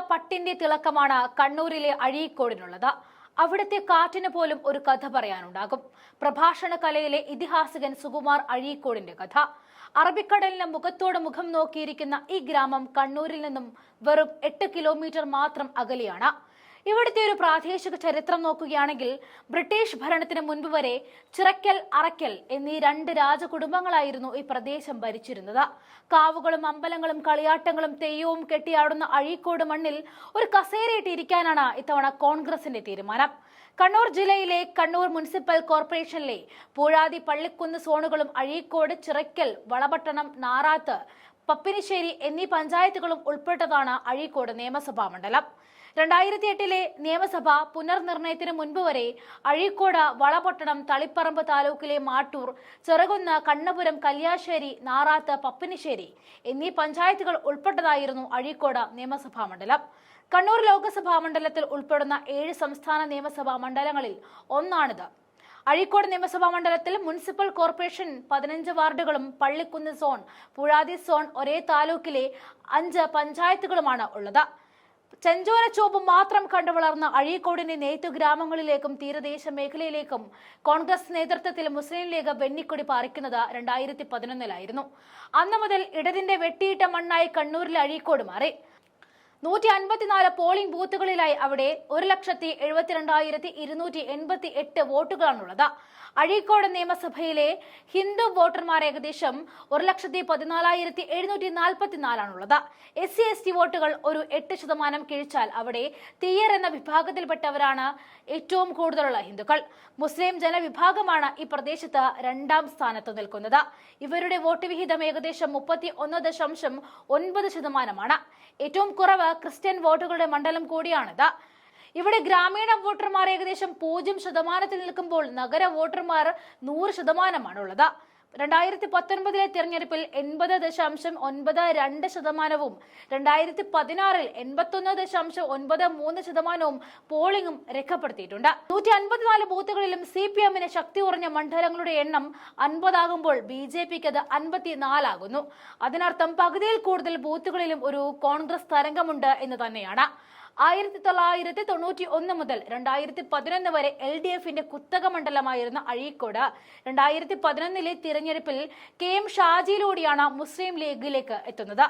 പട്ടിന്റെ തിളക്കമാണ് കണ്ണൂരിലെ അഴീക്കോടിനുള്ളത്. അവിടുത്തെ കാറ്റിന് പോലും ഒരു കഥ പറയാനുണ്ടാകും. പ്രഭാഷണ കലയിലെ ഇതിഹാസകൻ സുകുമാർ അഴീക്കോടിന്റെ കഥ. അറബിക്കടലിന് മുഖത്തോട് മുഖം നോക്കിയിരിക്കുന്ന ഈ ഗ്രാമം കണ്ണൂരിൽ നിന്നും വെറും 8 കിലോമീറ്റർ മാത്രം അകലെയാണ്. ഇവിടുത്തെ ഒരു പ്രാദേശിക ചരിത്രം നോക്കുകയാണെങ്കിൽ ബ്രിട്ടീഷ് ഭരണത്തിന് മുൻപ് വരെ ചിറക്കൽ, അറക്കൽ എന്നീ 2 രാജകുടുംബങ്ങളായിരുന്നു ഈ പ്രദേശം ഭരിച്ചിരുന്നത്. കാവുകളും അമ്പലങ്ങളും കളിയാട്ടങ്ങളും തെയ്യവും കെട്ടിയാടുന്ന അഴീക്കോട് മണ്ണിൽ ഒരു കസേരയിട്ടിരിക്കാനാണ് ഇത്തവണ കോൺഗ്രസിന്റെ തീരുമാനം. കണ്ണൂർ ജില്ലയിലെ കണ്ണൂർ മുനിസിപ്പൽ കോർപ്പറേഷനിലെ പൂഴാതി, പള്ളിക്കുന്ന് സോണുകളും അഴീക്കോട്, ചിറക്കൽ, വളപട്ടണം, നാറാത്ത്, പപ്പിനിശ്ശേരി എന്നീ പഞ്ചായത്തുകളും ഉൾപ്പെട്ടതാണ് അഴീക്കോട് നിയമസഭാ മണ്ഡലം. 2008 നിയമസഭ പുനർനിർണയത്തിന് മുൻപ് വരെ അഴീക്കോട്, വളപട്ടണം, തളിപ്പറമ്പ് താലൂക്കിലെ മാട്ടൂർ, ചെറുകുന്ന്, കണ്ണപുരം, കല്യാശ്ശേരി, നാറാത്ത്, പപ്പിനിശ്ശേരി എന്നീ പഞ്ചായത്തുകൾ ഉൾപ്പെട്ടതായിരുന്നു അഴീക്കോട് നിയമസഭാ മണ്ഡലം. കണ്ണൂർ ലോക്സഭാ മണ്ഡലത്തിൽ ഉൾപ്പെടുന്ന 7 സംസ്ഥാന നിയമസഭാ മണ്ഡലങ്ങളിൽ ഒന്നാണിത്. അഴീക്കോട് നിയമസഭാ മണ്ഡലത്തിൽ മുനിസിപ്പൽ കോർപ്പറേഷൻ 15 വാർഡുകളും പള്ളിക്കുന്ന് സോൺ, പുഴാതി സോൺ, ഒരേ താലൂക്കിലെ 5 പഞ്ചായത്തുകളുമാണ് ഉള്ളത്. ചെഞ്ചോര ചോപ്പ് മാത്രം കണ്ടു വളർന്ന അഴീക്കോടിന്റെ നെയ്ത്തു ഗ്രാമങ്ങളിലേക്കും തീരദേശ മേഖലയിലേക്കും കോൺഗ്രസ് നേതൃത്വത്തിൽ മുസ്ലിം ലീഗ് വെന്നിക്കൊടി പാറിക്കുന്നത് 2011 അന്ന് മുതൽ ഇടതിന്റെ വെട്ടിയിട്ട മണ്ണായി കണ്ണൂരിലെ അഴീക്കോട് മാറി. 154 പോളിംഗ് ബൂത്തുകളിലായി അവിടെ 1,72,288 വോട്ടുകളാണുള്ളത്. അഴീക്കോട് നിയമസഭയിലെ ഹിന്ദു വോട്ടർമാർ ഏകദേശം 1,14,744 SC/ST വോട്ടുകൾ ഒരു 8% കിഴിച്ചാൽ അവിടെ തീയർ എന്ന വിഭാഗത്തിൽപ്പെട്ടവരാണ് ഏറ്റവും കൂടുതലുള്ള ഹിന്ദുക്കൾ. മുസ്ലിം ജനവിഭാഗമാണ് ഈ പ്രദേശത്ത് 2ാം സ്ഥാനത്ത് നിൽക്കുന്നത്. ഇവരുടെ വോട്ട് വിഹിതം ഏകദേശം 31.9%. ഏറ്റവും കുറവ് ക്രിസ്ത്യൻ വോട്ടുകളുടെ മണ്ഡലം കൂടിയാണിത്. ഇവിടെ ഗ്രാമീണ വോട്ടർമാർ ഏകദേശം 0% നിൽക്കുമ്പോൾ നഗര വോട്ടർമാർ 100%. 2019 തിരഞ്ഞെടുപ്പിൽ 80.92%, 2016 81.93% പോളിംഗും രേഖപ്പെടുത്തിയിട്ടുണ്ട്. 154 ബൂത്തുകളിലും CPM-ന് ശക്തി കുറഞ്ഞ മണ്ഡലങ്ങളുടെ എണ്ണം 50 ആകുമ്പോൾ BJP-ക്ക് അത് 54 ആകുന്നു. അതിനർത്ഥം പകുതിയിൽ കൂടുതൽ ബൂത്തുകളിലും ഒരു കോൺഗ്രസ് തരംഗമുണ്ട് എന്ന് തന്നെയാണ്. 1991 മുതൽ 2011 വരെ LDF-ന്റെ കുത്തക മണ്ഡലമായിരുന്ന അഴീക്കോട് 2011 തിരഞ്ഞെടുപ്പിൽ KM ഷാജിയിലൂടെയാണ് മുസ്ലിം ലീഗിലേക്ക് എത്തുന്നത്.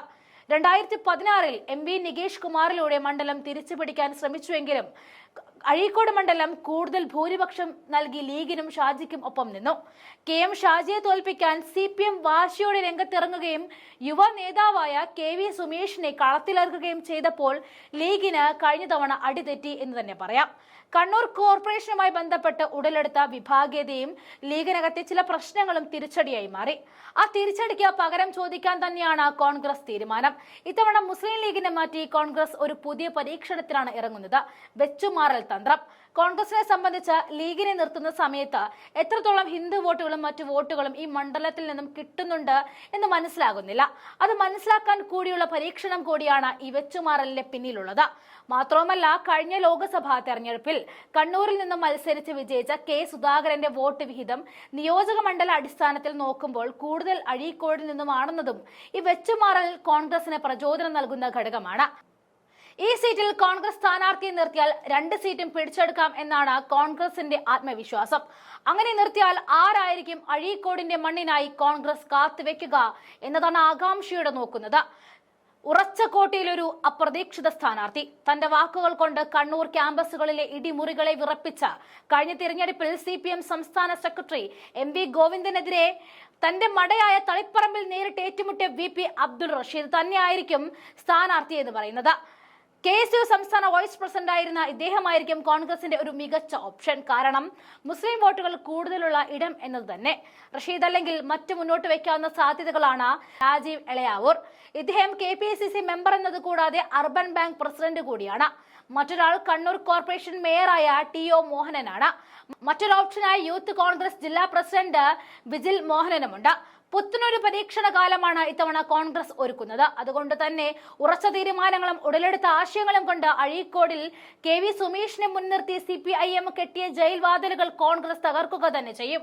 2016 MV നികേഷ് കുമാറിലൂടെ മണ്ഡലം തിരിച്ചുപിടിക്കാൻ ശ്രമിച്ചുവെങ്കിലും അഴീക്കോട് മണ്ഡലം കൂടുതൽ ഭൂരിപക്ഷം നൽകി ലീഗിനും ഷാജിക്കും ഒപ്പം നിന്നു. KM ഷാജിയെ തോൽപ്പിക്കാൻ CPM വാശിയോടെ രംഗത്തിറങ്ങുകയും യുവ നേതാവായ KV സുമേഷിനെ കളത്തിലിറക്കുകയും ചെയ്തപ്പോൾ ലീഗിന് കഴിഞ്ഞ തവണ അടിതെറ്റി എന്ന് തന്നെ പറയാം. കണ്ണൂർ കോർപ്പറേഷനുമായി ബന്ധപ്പെട്ട് ഉടലെടുത്ത വിഭാഗീയതയും ലീഗിനകത്തെ ചില പ്രശ്നങ്ങളും തിരിച്ചടിയായി മാറി. ആ തിരിച്ചടിക്ക് പകരം ചോദിക്കാൻ തന്നെയാണ് കോൺഗ്രസ് തീരുമാനം. ഇത്തവണ മുസ്ലിം ലീഗിനെ മാറ്റി കോൺഗ്രസ് ഒരു പുതിയ പരീക്ഷണത്തിലാണ് ഇറങ്ങുന്നത്. വെച്ചുമാറൽ തന്ത്രം. കോൺഗ്രസിനെ സംബന്ധിച്ച് ലീഗിനെ നിർത്തുന്ന സമയത്ത് എത്രത്തോളം ഹിന്ദു വോട്ടുകളും മറ്റു വോട്ടുകളും ഈ മണ്ഡലത്തിൽ നിന്നും കിട്ടുന്നുണ്ട് എന്ന് മനസ്സിലാകുന്നില്ല. അത് മനസ്സിലാക്കാൻ കൂടിയുള്ള പരീക്ഷണം കൂടിയാണ് ഈ വെച്ചുമാറലിന്റെ പിന്നിലുള്ളത്. മാത്രവുമല്ല, കഴിഞ്ഞ ലോക്സഭാ തെരഞ്ഞെടുപ്പിൽ കണ്ണൂരിൽ നിന്നും മത്സരിച്ച് വിജയിച്ച K സുധാകരന്റെ വോട്ട് വിഹിതം നിയോജക മണ്ഡല അടിസ്ഥാനത്തിൽ നോക്കുമ്പോൾ കൂടുതൽ അഴീക്കോടിൽ നിന്നുമാണെന്നതും ഈ വെച്ചുമാറൽ കോൺഗ്രസിന് പ്രചോദനം നൽകുന്ന ഘടകമാണ്. ഈ സീറ്റിൽ കോൺഗ്രസ് സ്ഥാനാർത്ഥിയെ നിർത്തിയാൽ 2 സീറ്റും പിടിച്ചെടുക്കാം എന്നാണ് കോൺഗ്രസിന്റെ ആത്മവിശ്വാസം. അങ്ങനെ നിർത്തിയാൽ ആരായിരിക്കും അഴീക്കോടിന്റെ മണ്ണിനായി കോൺഗ്രസ് കാത്തുവെക്കുക എന്നതാണ് ആകാംക്ഷയോടെ നോക്കുന്നത്. ഉറച്ച കോട്ടയിലൊരു അപ്രതീക്ഷിത സ്ഥാനാർത്ഥി. തന്റെ വാക്കുകൾ കൊണ്ട് കണ്ണൂർ ക്യാമ്പസുകളിലെ ഇടിമുറികളെ വിറപ്പിച്ച കഴിഞ്ഞ തിരഞ്ഞെടുപ്പിൽ CPM സംസ്ഥാന സെക്രട്ടറി MV ഗോവിന്ദനെതിരെ തന്റെ മടയായ തളിപ്പറമ്പിൽ നേരിട്ട് ഏറ്റുമുട്ടിയ VP അബ്ദുൾ റഷീദ് തന്നെയായിരിക്കും സ്ഥാനാർത്ഥി എന്ന് പറയുന്നത്. KSU സംസ്ഥാന വൈസ് പ്രസിഡന്റായിരുന്ന ഇദ്ദേഹമായിരിക്കും കോൺഗ്രസിന്റെ ഒരു മികച്ച ഓപ്ഷൻ. കാരണം മുസ്ലിം വോട്ടുകൾ കൂടുതലുള്ള ഇടം എന്നത് തന്നെ. റഷീദ് അല്ലെങ്കിൽ മറ്റു മുന്നോട്ട് വയ്ക്കാവുന്ന സാധ്യതകളാണ് രാജീവ് എളയാവൂർ. ഇദ്ദേഹം KPCC മെമ്പർ എന്നത് കൂടാതെ അർബൻ ബാങ്ക് പ്രസിഡന്റ് കൂടിയാണ്. മറ്റൊരാൾ കണ്ണൂർ കോർപ്പറേഷൻ മേയറായ TO മോഹനനാണ്. മറ്റൊരു ഓപ്ഷനായി യൂത്ത് കോൺഗ്രസ് ജില്ലാ പ്രസിഡന്റ് വിജിൽ മോഹനനുമുണ്ട്. പുത്തനൊരു പരീക്ഷണ കാലമാണ് ഇത്തവണ കോൺഗ്രസ് ഒരുക്കുന്നത്. അതുകൊണ്ട് തന്നെ ഉറച്ച തീരുമാനങ്ങളും ഉടലെടുത്ത ആശയങ്ങളും കൊണ്ട് അഴീക്കോടിൽ KV സുമേഷിനെ മുൻനിർത്തി CPIM കെട്ടിയ ജയിൽ വാതിലുകൾ കോൺഗ്രസ് തകർക്കുക തന്നെ ചെയ്യും.